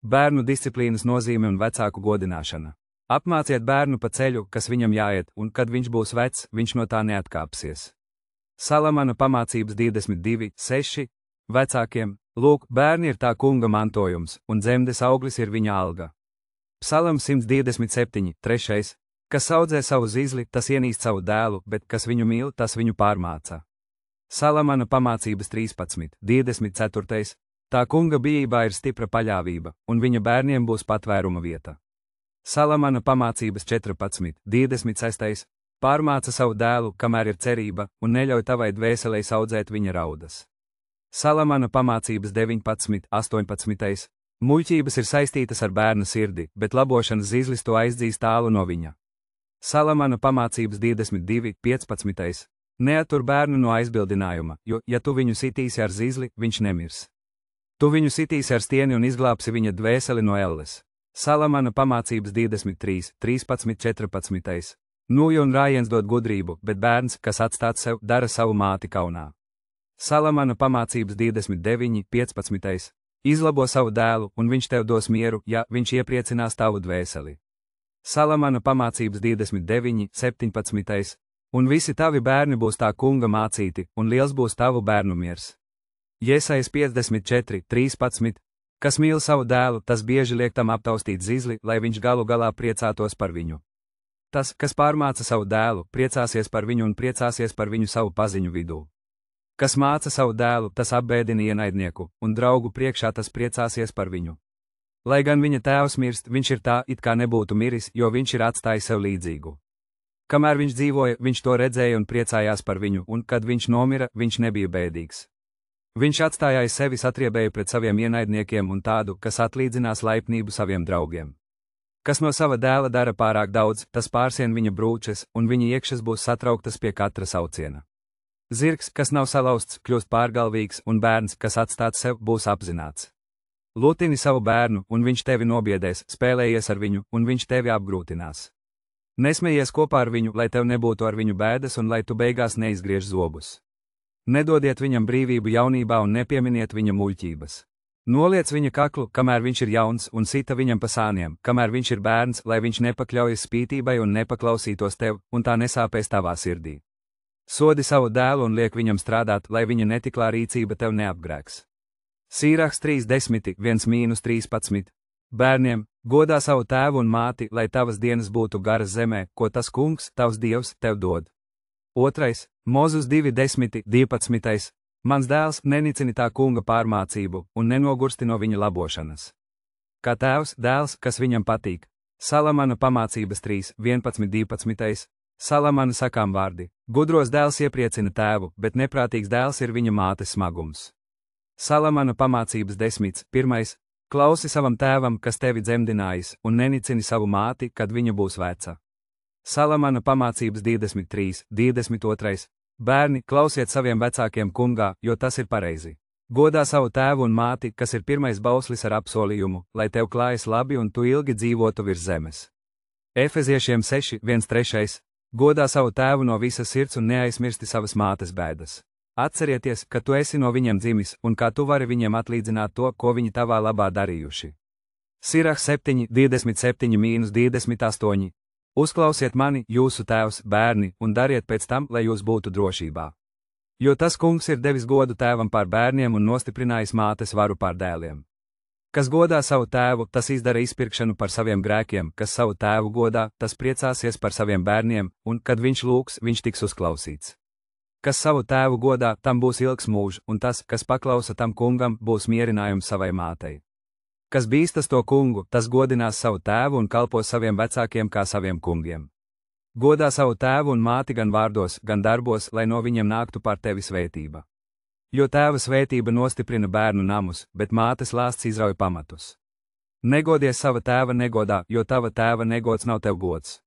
Bērnu disciplīnas nozīme un vecāku godināšana. Apmāciet bērnu pa ceļu, kas viņam jāiet, un kad viņš būs vecs, viņš no tā neatkāpsies. Salamana pamācības 22:6. Vecākiem: lūk, bērni ir tā kunga mantojums, un dzemdes auglis ir viņa alga. Psalms 127:3. Kas audzē savu zizli, tas ienīst savu dēlu, bet kas viņu mīl, tas viņu pārmāca. Salamana pamācības 13:24. Tā kunga bijībā ir stipra paļāvība, un viņa bērniem būs patvēruma vieta. Salamana pamācības 14:26. Pārmāca savu dēlu, kamēr ir cerība, un neļauj tavai dvēselei audzēt viņa raudas. Salamana pamācības 19:18. Muļķības ir saistītas ar bērna sirdi, bet labošanas zizlis to aizdzīs tālu no viņa. Salamana pamācības 22:15. Neattur bērnu no aizbildinājuma, jo, ja tu viņu sitīsi ar zizli, viņš nemirs. Tu viņu sitīsi ar stieni un izglābsi viņa dvēseli no elles. Salamana pamācības 23:13–14. Nūja un rājiens dod gudrību, bet bērns, kas atstāts sev, dara savu māti kaunā. Salamana pamācības 29:15. Izlabo savu dēlu, un viņš tev dos mieru, ja viņš iepriecinās tavu dvēseli. Salamana pamācības 29:17. Un visi tavi bērni būs tā kunga mācīti, un liels būs tavu bērnu miers. Jesajas 54:13. Kas mīl savu dēlu, tas bieži liek tam aptaustīt zizli, lai viņš galu galā priecātos par viņu. Tas, kas pārmāca savu dēlu, priecāsies par viņu un priecāsies par viņu savu paziņu vidū. Kas māca savu dēlu, tas apbēdina ienaidnieku, un draugu priekšā tas priecāsies par viņu. Lai gan viņa tēvs mirst, viņš ir tā, it kā nebūtu miris, jo viņš ir atstājis sev līdzīgu. Kamēr viņš dzīvoja, viņš to redzēja un priecājās par viņu, un kad viņš nomira, viņš nebija bēdīgs. Viņš atstājāja sevi satriebēju pret saviem ienaidniekiem un tādu, kas atlīdzinās laipnību saviem draugiem. Kas no sava dēla dara pārāk daudz, tas pārsien viņa brūčes, un viņa iekšas būs satrauktas pie katra sauciena. Zirgs, kas nav salauzts, kļūst pārgalvīgs, un bērns, kas atstāts sev, būs apzināts. Lutini savu bērnu, un viņš tevi nobiedēs, spēlējies ar viņu, un viņš tevi apgrūtinās. Nesmējies kopā ar viņu, lai tev nebūtu ar viņu bēdas un lai tu beigās neizgriež zobus. Nedodiet viņam brīvību jaunībā un nepieminiet viņa muļķības. Noliec viņa kaklu, kamēr viņš ir jauns, un sita viņam pa sāniem, kamēr viņš ir bērns, lai viņš nepakļaujas spītībai un nepaklausītos tev, un tā nesāpēs tavā sirdī. Sodi savu dēlu un liek viņam strādāt, lai viņa netiklā rīcība tev neapgrēks. Sīraks 3:10–1–13. Bērniem: godā savu tēvu un māti, lai tavas dienas būtu garas zemē, ko tas kungs, tavs dievs, tev dod. 2. Mozus 2:10–12. Mans dēls, nenicini tā kunga pārmācību, un nenogursti no viņa labošanas. Kā tēvs, dēls, kas viņam patīk. Salamana pamācības 3:11–12. Salamana sakām vārdi: gudros dēls iepriecina tēvu, bet neprātīgs dēls ir viņa mātes smagums. Salamana pamācības 10:1. Klausi savam tēvam, kas tevi dzemdinājis, un nenicini savu māti, kad viņa būs veca. Salamana pamācības 23:22. Bērni, klausiet saviem vecākiem kungā, jo tas ir pareizi. Godā savu tēvu un māti, kas ir pirmais bauslis ar apsolījumu, lai tev klājas labi un tu ilgi dzīvotu virs zemes. Efeziešiem 6:1–3. Godā savu tēvu no visas sirds un neaizmirsti savas mātes bēdas. Atcerieties, ka tu esi no viņiem dzimis, un kā tu vari viņiem atlīdzināt to, ko viņi tavā labā darījuši. Siraks 7:27–28. Uzklausiet mani, jūsu tēvs, bērni, un dariet pēc tam, lai jūs būtu drošībā. Jo tas kungs ir devis godu tēvam pār bērniem un nostiprinājis mātes varu pār dēliem. Kas godā savu tēvu, tas izdara izpirkšanu par saviem grēkiem, kas savu tēvu godā, tas priecāsies par saviem bērniem, un, kad viņš lūgs, viņš tiks uzklausīts. Kas savu tēvu godā, tam būs ilgs mūžs, un tas, kas paklausa tam kungam, būs mierinājums savai mātei. Kas bīstas to kungu, tas godinās savu tēvu un kalpos saviem vecākiem kā saviem kungiem. Godā savu tēvu un māti gan vārdos, gan darbos, lai no viņiem nāktu pār tevi svētība. Jo tēva svētība nostiprina bērnu namus, bet mātes lāsts izrauj pamatus. Negodies sava tēva negodā, jo tava tēva negods nav tev gods.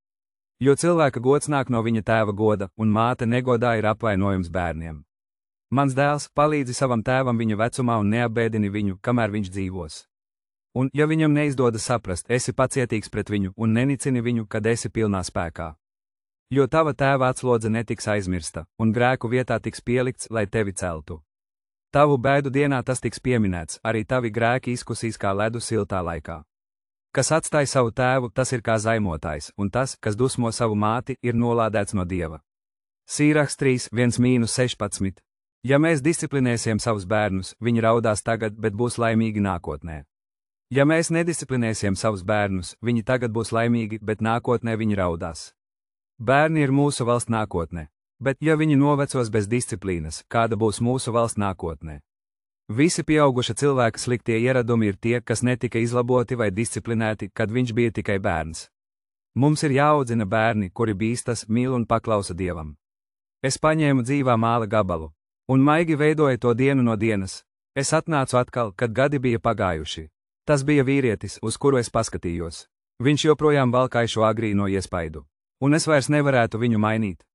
Jo cilvēka gods nāk no viņa tēva goda, un māte negodā ir apvainojums bērniem. Mans dēls, palīdzi savam tēvam viņa vecumā un neapbēdini viņu, kamēr viņš dzīvos. Un, ja viņam neizdodas saprast, esi pacietīgs pret viņu un nenicini viņu, kad esi pilnā spēkā. Jo tava tēva atslodze netiks aizmirsta, un grēku vietā tiks pielikts, lai tevi celtu. Tavu bēdu dienā tas tiks pieminēts, arī tavi grēki izkusīs kā ledu siltā laikā. Kas atstāj savu tēvu, tas ir kā zaimotājs, un tas, kas dusmo savu māti, ir nolādēts no Dieva. Sīraks 3:1-16. Ja mēs disciplinēsim savus bērnus, viņi raudās tagad, bet būs laimīgi nākotnē. Ja mēs nedisciplinēsim savus bērnus, viņi tagad būs laimīgi, bet nākotnē viņi raudās. Bērni ir mūsu valsts nākotne, bet ja viņi novecos bez disciplīnas, kāda būs mūsu valsts nākotnē? Visi pieauguša cilvēka sliktie ieradumi ir tie, kas netika izlaboti vai disciplinēti, kad viņš bija tikai bērns. Mums ir jāaudzina bērni, kuri bīstas, mīl un paklausa Dievam. Es paņēmu dzīvā māla gabalu un maigi veidoju to dienu no dienas. Es atnācu atkal, kad gadi bija pagājuši. Tas bija vīrietis, uz kuru es paskatījos. Viņš joprojām valkāja šo agrīno iespaidu, un es vairs nevarētu viņu mainīt.